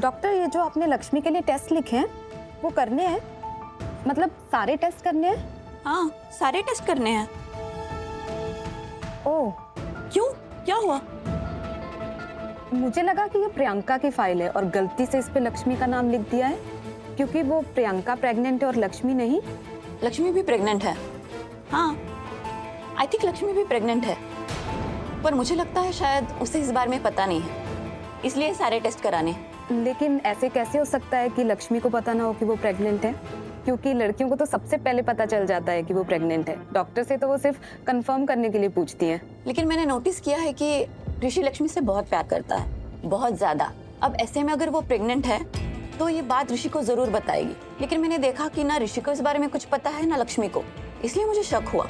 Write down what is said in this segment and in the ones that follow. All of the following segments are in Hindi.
डॉक्टर, ये जो आपने लक्ष्मी के लिए टेस्ट लिखे हैं वो करने हैं? मतलब सारे टेस्ट करने हैं? हाँ, सारे टेस्ट करने हैं। ओह, क्यों, क्या हुआ? मुझे लगा कि ये प्रियंका की फाइल है और गलती से इस पे लक्ष्मी का नाम लिख दिया है, क्योंकि वो प्रियंका प्रेग्नेंट है और लक्ष्मी नहीं। लक्ष्मी भी प्रेग्नेंट है। हाँ, आई थिंक लक्ष्मी भी प्रेग्नेंट है, पर मुझे लगता है शायद उसे इस बारे में पता नहीं है, इसलिए सारे टेस्ट कराने। लेकिन ऐसे कैसे हो सकता है कि लक्ष्मी को पता ना हो कि वो प्रेग्नेंट है? क्योंकि लड़कियों को तो सबसे पहले पता चल जाता है कि वो प्रेग्नेंट है। डॉक्टर से तो वो सिर्फ कंफर्म करने के लिए पूछती है। लेकिन मैंने नोटिस किया है कि ऋषि लक्ष्मी से बहुत प्यार करता है, बहुत ज्यादा। अब ऐसे में अगर वो प्रेग्नेंट है तो ये बात ऋषि को जरूर बताएगी, लेकिन मैंने देखा कि ना ऋषि को इस बारे में कुछ पता है ना लक्ष्मी को, इसलिए मुझे शक हुआ।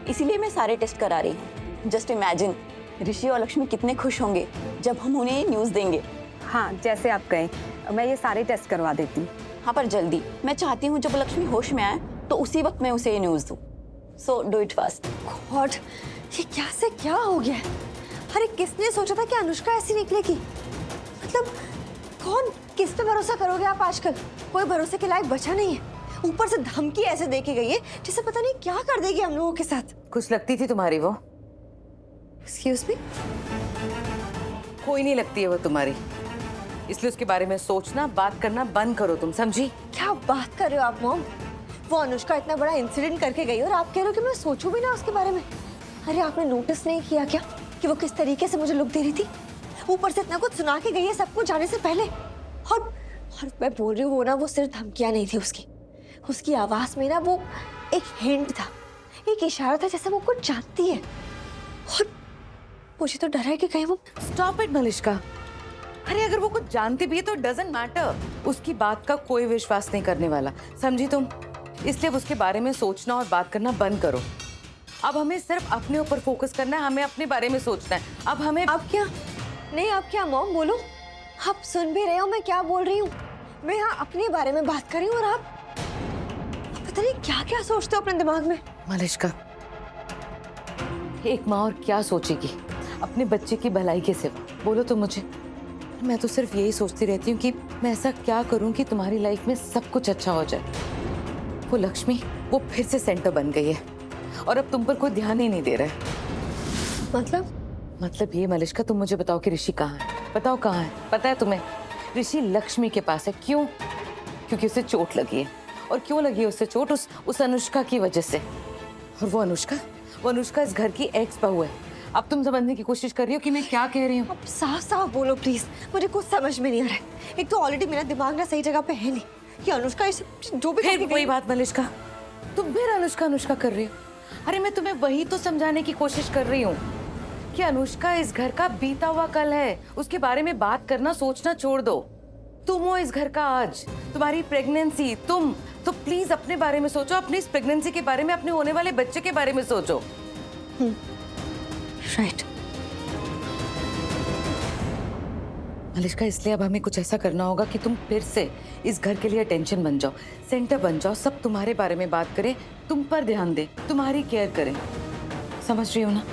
इसीलिए मैं सारे टेस्ट करा रही हूँ। जस्ट इमेजिन, ऋषि और लक्ष्मी कितने खुश होंगे जब हम उन्हें ये न्यूज देंगे। हाँ, जैसे आप कहें, मैं ये सारे टेस्ट करवा देती हूँ। हाँ, पर जल्दी। मैं चाहती हूँ जब लक्ष्मी होश में आए तो उसी वक्त मैं उसे ये न्यूज दूँ। So do it fast. God, ये क्या से क्या हो गया है? अरे किसने सोचा था कि अनुष्का ऐसी निकलेगी? मतलब कौन, किस पे भरोसा करोगे आप आजकल? कोई भरोसे के लायक बचा नहीं है। ऊपर से धमकी ऐसे दे के गई है जिसे पता नहीं क्या कर देगी हम लोगों के साथ। कुछ लगती थी तुम्हारी वो? Excuse me? कोई नहीं लगती है वो तुम्हारी, इसलिए उसके बारे में सोचना, बात करना बंद करो तुम, समझी? क्या बात कर रहे हो आप मॉम? वो अनुष्का इतना बड़ा इंसिडेंट करके गई और आप कह रहे हो कि मैं सोचूं भी ना उसके बारे में? अरे आपने नोटिस नहीं किया क्या कि वो किस तरीके से मुझे लुक दे रही थी? ऊपर से इतना कुछ सुना के गई है सब कुछ जाने से पहले। और मैं बोल रही हूँ, वो ना वो सिर्फ धमकियां नहीं थी उसकी आवाज में ना वो एक हिंट था, एक इशारा था, जैसे वो कुछ जानती है। और मुझे तो डर है कि कहीं वो। Stop it Malishka. अरे अगर वो कुछ जानती भी है तो डजंट मैटर, उसकी बात का कोई विश्वास नहीं करने वाला, समझी तुम? इसलिए अब उसके बारे में सोचना और बात करना बंद करो। अब हमें सिर्फ अपने ऊपर फोकस करना है, हमें अपने बारे में सोचना है। अब हमें आप क्या नहीं, आप क्या मॉम, बोलो। आप सुन भी रहे हो मैं क्या बोल रही हूँ? मैं यहाँ अपने बारे में बात कर रही हूँ और आप पता नहीं क्या क्या सोचते हो अपने दिमाग में। मलिष्का, एक माँ और क्या सोचेगी अपने बच्चे की भलाई के सिवा? बोलो तो मुझे। मैं तो सिर्फ यही सोचती रहती हूँ कि मैं ऐसा क्या करूँ कि तुम्हारी लाइफ में सब कुछ अच्छा हो जाए। वो लक्ष्मी, वो फिर से सेंटर बन गई है और अब तुम पर कोई ध्यान ही नहीं दे रहा है। मतलब ये मलिष्का, तुम मुझे बताओ कि ऋषि कहाँ है? बताओ कहाँ है? पता है तुम्हें? ऋषि लक्ष्मी के पास है। क्यों? क्योंकि उसे चोट लगी है। और क्यों लगी है उसे चोट? उस अनुष्का की वजह से। और वो अनुष्का इस घर की एक्स बहू है। अब तुम समझने की कोशिश कर रही हो कि मैं क्या कह रही हूँ? अब साफ साफ बोलो प्लीज, मुझे कुछ समझ में नहीं आ रहा है। एक तो ऑलरेडी मेरा दिमाग ना सही जगह पे है नहीं कि अनुष्का इस जो भी फिर वही बात मलिष्का, तुम फिर अनुष्का कर रही हो। अरे मैं तुम्हें वही तो समझाने की कोशिश कर रही हूँ कि अनुष्का इस घर का बीता हुआ कल है। उसके बारे में बात करना, सोचना छोड़ दो। तुम हो इस घर का आज, तुम्हारी प्रेगनेंसी, तुम तो प्लीज अपने बारे में सोचो, अपनी इस प्रेगनेंसी के बारे में, अपने होने वाले बच्चे के बारे में सोचो। राइट। मलिष्का, इसलिए अब हमें कुछ ऐसा करना होगा कि तुम फिर से इस घर के लिए टेंशन बन जाओ, सेंटर बन जाओ, सब तुम्हारे बारे में बात करें, तुम पर ध्यान दें, तुम्हारी केयर करें। समझ रही हो ना?